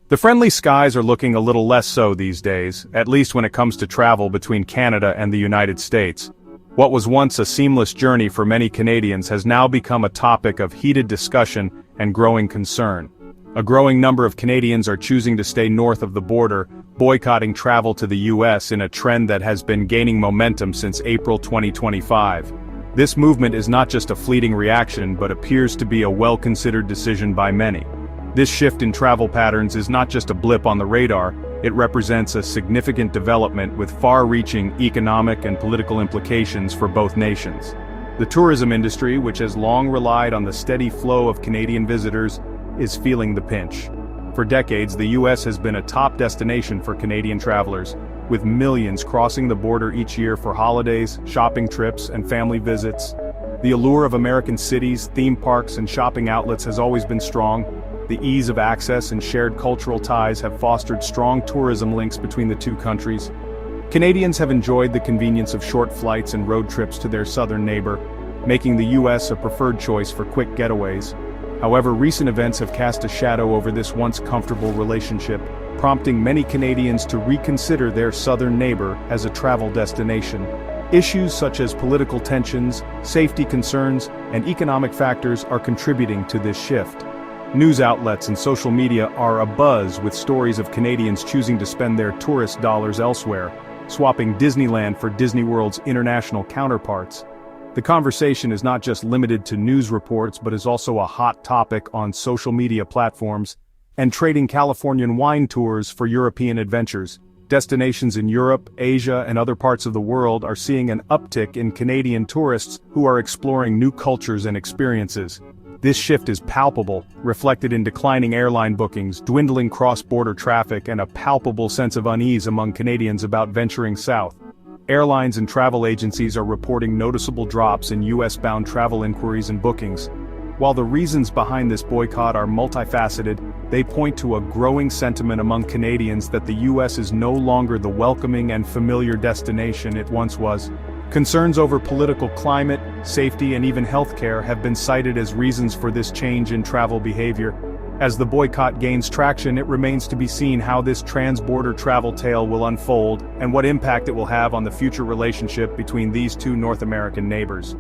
The friendly skies are looking a little less so these days, at least when it comes to travel between Canada and the United States. What was once a seamless journey for many Canadians has now become a topic of heated discussion and growing concern. A growing number of Canadians are choosing to stay north of the border, boycotting travel to the US in a trend that has been gaining momentum since April 2025. This movement is not just a fleeting reaction but appears to be a well-considered decision by many. This shift in travel patterns is not just a blip on the radar, it represents a significant development with far-reaching economic and political implications for both nations. The tourism industry, which has long relied on the steady flow of Canadian visitors, is feeling the pinch. For decades, the US has been a top destination for Canadian travelers, with millions crossing the border each year for holidays, shopping trips, and family visits. The allure of American cities, theme parks, and shopping outlets has always been strong. The ease of access and shared cultural ties have fostered strong tourism links between the two countries. Canadians have enjoyed the convenience of short flights and road trips to their southern neighbor, making the US a preferred choice for quick getaways. However, recent events have cast a shadow over this once comfortable relationship, prompting many Canadians to reconsider their southern neighbor as a travel destination. Issues such as political tensions, safety concerns, and economic factors are contributing to this shift. News outlets and social media are abuzz with stories of Canadians choosing to spend their tourist dollars elsewhere, swapping Disneyland for Disney World's international counterparts. The conversation is not just limited to news reports but is also a hot topic on social media platforms, and trading Californian wine tours for European adventures. Destinations in Europe, Asia, and other parts of the world are seeing an uptick in Canadian tourists who are exploring new cultures and experiences. This shift is palpable, reflected in declining airline bookings, dwindling cross-border traffic, and a palpable sense of unease among Canadians about venturing south. Airlines and travel agencies are reporting noticeable drops in US-bound travel inquiries and bookings. While the reasons behind this boycott are multifaceted, they point to a growing sentiment among Canadians that the US is no longer the welcoming and familiar destination it once was. Concerns over political climate, safety, and even healthcare have been cited as reasons for this change in travel behavior. As the boycott gains traction, it remains to be seen how this trans-border travel tale will unfold and what impact it will have on the future relationship between these two North American neighbors.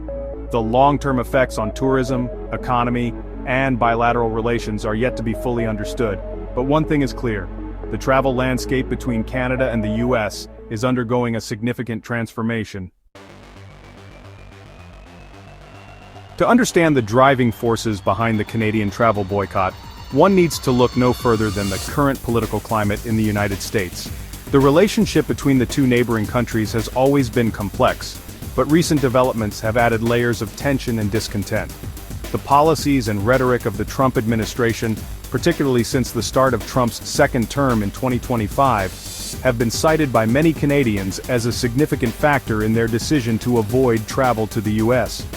The long-term effects on tourism, economy, and bilateral relations are yet to be fully understood, but one thing is clear: the travel landscape between Canada and the US is undergoing a significant transformation. To understand the driving forces behind the Canadian travel boycott, one needs to look no further than the current political climate in the United States. The relationship between the two neighboring countries has always been complex, but recent developments have added layers of tension and discontent. The policies and rhetoric of the Trump administration, particularly since the start of Trump's second term in 2025, have been cited by many Canadians as a significant factor in their decision to avoid travel to the US.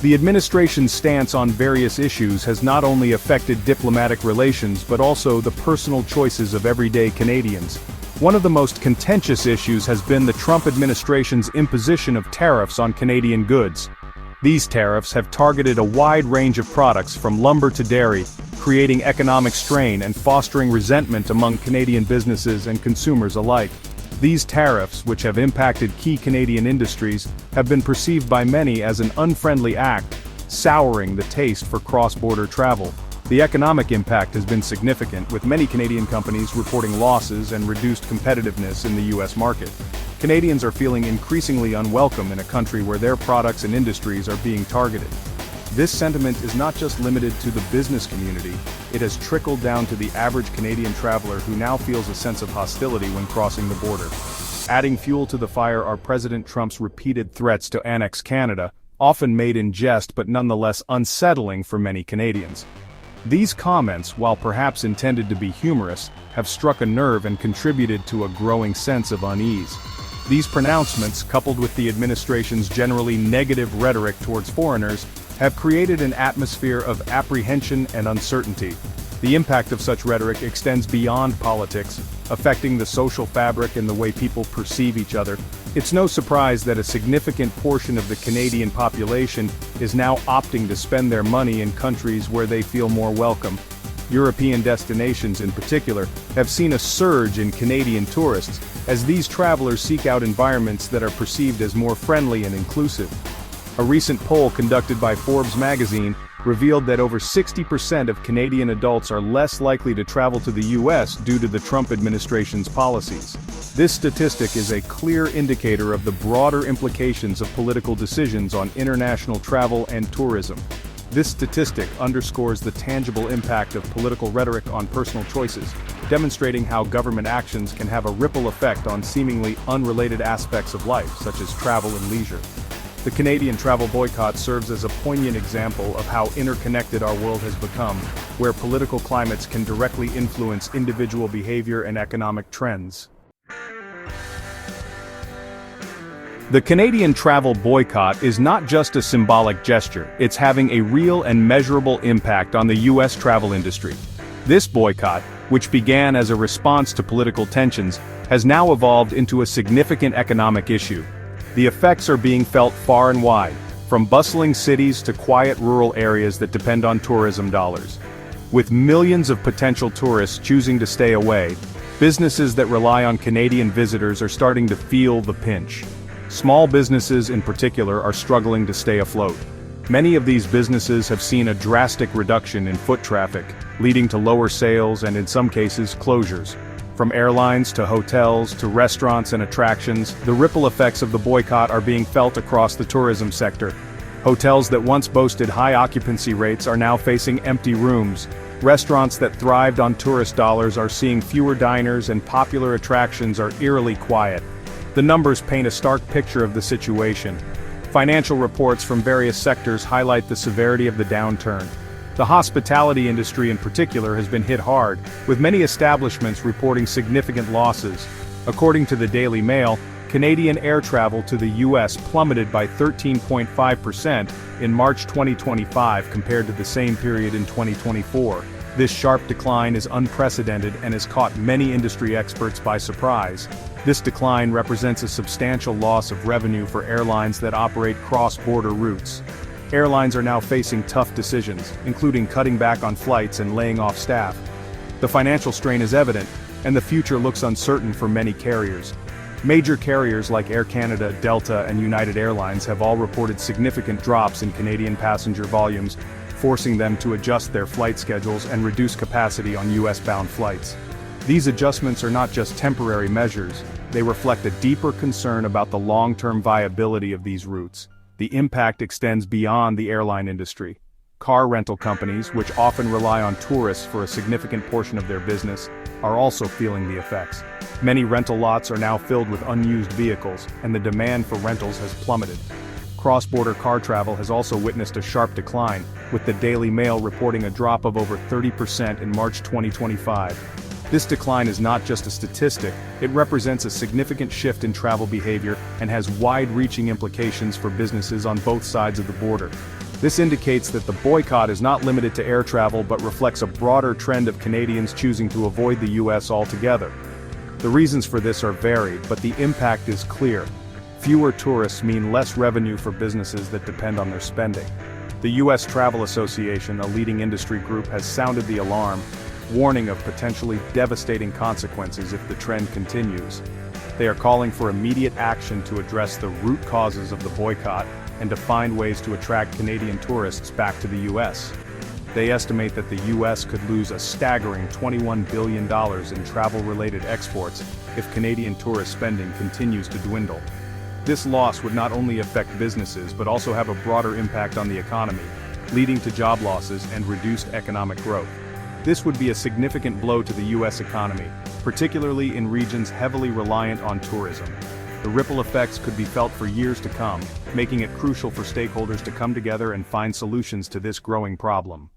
The administration's stance on various issues has not only affected diplomatic relations but also the personal choices of everyday Canadians. One of the most contentious issues has been the Trump administration's imposition of tariffs on Canadian goods. These tariffs have targeted a wide range of products from lumber to dairy, creating economic strain and fostering resentment among Canadian businesses and consumers alike. These tariffs, which have impacted key Canadian industries, have been perceived by many as an unfriendly act, souring the taste for cross-border travel. The economic impact has been significant, with many Canadian companies reporting losses and reduced competitiveness in the US market. Canadians are feeling increasingly unwelcome in a country where their products and industries are being targeted. This sentiment is not just limited to the business community, it has trickled down to the average Canadian traveler who now feels a sense of hostility when crossing the border. Adding fuel to the fire are President Trump's repeated threats to annex Canada, often made in jest but nonetheless unsettling for many Canadians. These comments, while perhaps intended to be humorous, have struck a nerve and contributed to a growing sense of unease. These pronouncements, coupled with the administration's generally negative rhetoric towards foreigners, have created an atmosphere of apprehension and uncertainty. The impact of such rhetoric extends beyond politics, affecting the social fabric and the way people perceive each other. It's no surprise that a significant portion of the Canadian population is now opting to spend their money in countries where they feel more welcome. European destinations in particular have seen a surge in Canadian tourists, as these travelers seek out environments that are perceived as more friendly and inclusive. A recent poll conducted by Forbes magazine revealed that over 60% of Canadian adults are less likely to travel to the US due to the Trump administration's policies. This statistic is a clear indicator of the broader implications of political decisions on international travel and tourism. This statistic underscores the tangible impact of political rhetoric on personal choices, demonstrating how government actions can have a ripple effect on seemingly unrelated aspects of life, such as travel and leisure. The Canadian travel boycott serves as a poignant example of how interconnected our world has become, where political climates can directly influence individual behavior and economic trends. The Canadian travel boycott is not just a symbolic gesture, it's having a real and measurable impact on the US travel industry. This boycott, which began as a response to political tensions, has now evolved into a significant economic issue. The effects are being felt far and wide, from bustling cities to quiet rural areas that depend on tourism dollars. With millions of potential tourists choosing to stay away, businesses that rely on Canadian visitors are starting to feel the pinch. Small businesses in particular are struggling to stay afloat. Many of these businesses have seen a drastic reduction in foot traffic, leading to lower sales and in some cases closures. From airlines to hotels to restaurants and attractions, the ripple effects of the boycott are being felt across the tourism sector. Hotels that once boasted high occupancy rates are now facing empty rooms. Restaurants that thrived on tourist dollars are seeing fewer diners, and popular attractions are eerily quiet. The numbers paint a stark picture of the situation. Financial reports from various sectors highlight the severity of the downturn. The hospitality industry in particular has been hit hard, with many establishments reporting significant losses. According to the Daily Mail, Canadian air travel to the US plummeted by 13.5% in March 2025 compared to the same period in 2024. This sharp decline is unprecedented and has caught many industry experts by surprise. This decline represents a substantial loss of revenue for airlines that operate cross-border routes. Airlines are now facing tough decisions, including cutting back on flights and laying off staff. The financial strain is evident, and the future looks uncertain for many carriers. Major carriers like Air Canada, Delta, and United Airlines have all reported significant drops in Canadian passenger volumes, forcing them to adjust their flight schedules and reduce capacity on US-bound flights. These adjustments are not just temporary measures, they reflect a deeper concern about the long-term viability of these routes. The impact extends beyond the airline industry. Car rental companies, which often rely on tourists for a significant portion of their business, are also feeling the effects. Many rental lots are now filled with unused vehicles, and the demand for rentals has plummeted. Cross-border car travel has also witnessed a sharp decline, with the Daily Mail reporting a drop of over 30% in March 2025. This decline is not just a statistic, it represents a significant shift in travel behavior and has wide-reaching implications for businesses on both sides of the border. This indicates that the boycott is not limited to air travel but reflects a broader trend of Canadians choosing to avoid the US altogether. The reasons for this are varied, but the impact is clear. Fewer tourists mean less revenue for businesses that depend on their spending. The US Travel Association, a leading industry group, has sounded the alarm, warning of potentially devastating consequences if the trend continues. They are calling for immediate action to address the root causes of the boycott and to find ways to attract Canadian tourists back to the US. They estimate that the US could lose a staggering $21 billion in travel-related exports if Canadian tourist spending continues to dwindle. This loss would not only affect businesses but also have a broader impact on the economy, leading to job losses and reduced economic growth. This would be a significant blow to the US economy, particularly in regions heavily reliant on tourism. The ripple effects could be felt for years to come, making it crucial for stakeholders to come together and find solutions to this growing problem.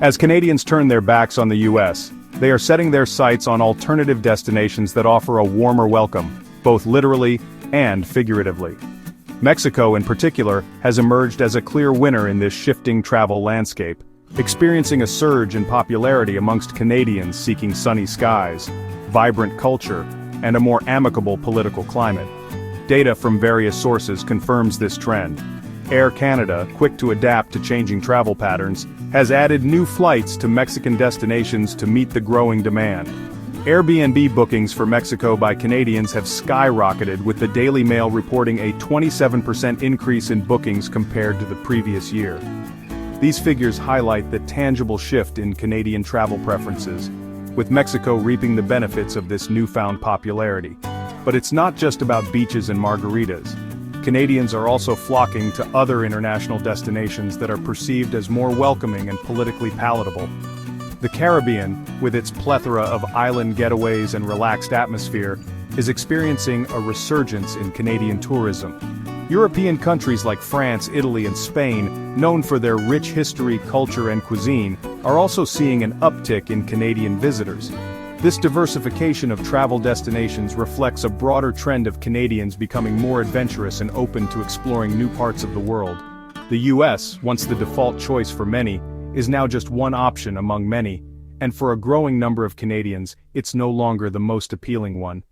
As Canadians turn their backs on the US, they are setting their sights on alternative destinations that offer a warmer welcome, both literally and figuratively. Mexico, in particular, has emerged as a clear winner in this shifting travel landscape, experiencing a surge in popularity amongst Canadians seeking sunny skies, vibrant culture, and a more amicable political climate. Data from various sources confirms this trend. Air Canada, quick to adapt to changing travel patterns, has added new flights to Mexican destinations to meet the growing demand. Airbnb bookings for Mexico by Canadians have skyrocketed, with the Daily Mail reporting a 27% increase in bookings compared to the previous year. These figures highlight the tangible shift in Canadian travel preferences, with Mexico reaping the benefits of this newfound popularity. But it's not just about beaches and margaritas. Canadians are also flocking to other international destinations that are perceived as more welcoming and politically palatable. The Caribbean, with its plethora of island getaways and relaxed atmosphere, is experiencing a resurgence in Canadian tourism. European countries like France, Italy, and Spain, known for their rich history, culture, and cuisine, are also seeing an uptick in Canadian visitors. This diversification of travel destinations reflects a broader trend of Canadians becoming more adventurous and open to exploring new parts of the world. The US, once the default choice for many, is now just one option among many, and for a growing number of Canadians, it's no longer the most appealing one.